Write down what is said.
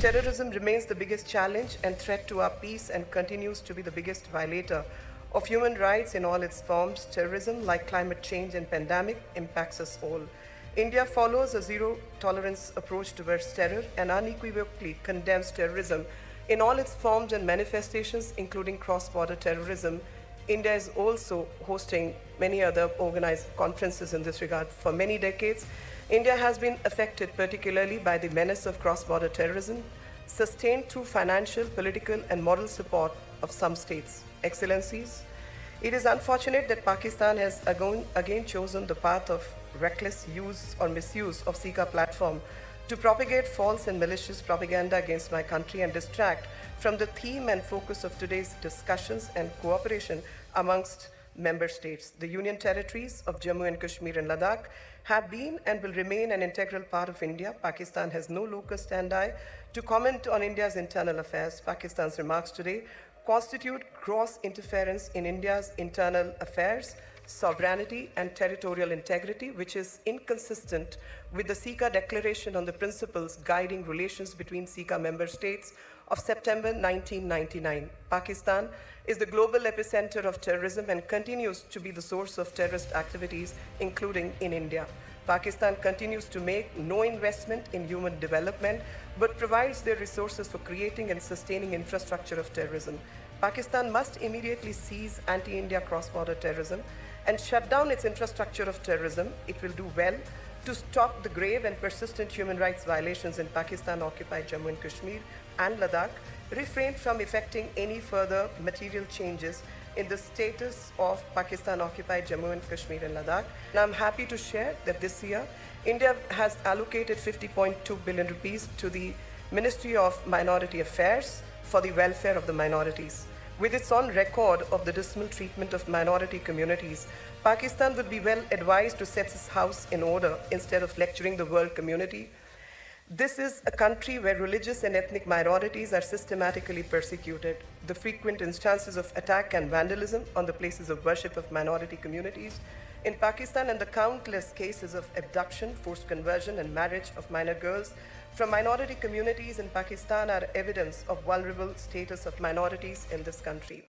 Terrorism remains the biggest challenge and threat to our peace and continues to be the biggest violator of human rights in all its forms. Terrorism, like climate change and pandemic, impacts us all. India follows a zero-tolerance approach towards terror and unequivocally condemns terrorism in all its forms and manifestations, including cross-border terrorism. India is also hosting many other organized conferences in this regard. For many decades, India has been affected particularly by the menace of cross-border terrorism, sustained through financial, political, and moral support of some states. Excellencies, it is unfortunate that Pakistan has again chosen the path of reckless use or misuse of CICA platform to propagate false and malicious propaganda against my country and distract from the theme and focus of today's discussions and cooperation amongst member states. The Union territories of Jammu and Kashmir and Ladakh have been and will remain an integral part of India. Pakistan has no locus standi to comment on India's internal affairs. Pakistan's remarks today constitute gross interference in India's internal affairs, sovereignty and territorial integrity, which is inconsistent with the CICA Declaration on the Principles Guiding Relations between CICA member states of September 1999. Pakistan is the global epicenter of terrorism and continues to be the source of terrorist activities, including in India. Pakistan continues to make no investment in human development, but provides their resources for creating and sustaining infrastructure of terrorism. Pakistan must immediately cease anti-India cross-border terrorism and shut down its infrastructure of terrorism. It will do well to stop the grave and persistent human rights violations in Pakistan-occupied Jammu and Kashmir and Ladakh, refrain from effecting any further material changes in the status of Pakistan-occupied Jammu and Kashmir and Ladakh. And I'm happy to share that this year, India has allocated 50.2 billion rupees to the Ministry of Minority Affairs for the welfare of the minorities. With its own record of the dismal treatment of minority communities, Pakistan would be well advised to set its house in order instead of lecturing the world community. This is a country where religious and ethnic minorities are systematically persecuted. The frequent instances of attack and vandalism on the places of worship of minority communities in Pakistan and the countless cases of abduction, forced conversion, and marriage of minor girls from minority communities in Pakistan are evidence of vulnerable status of minorities in this country.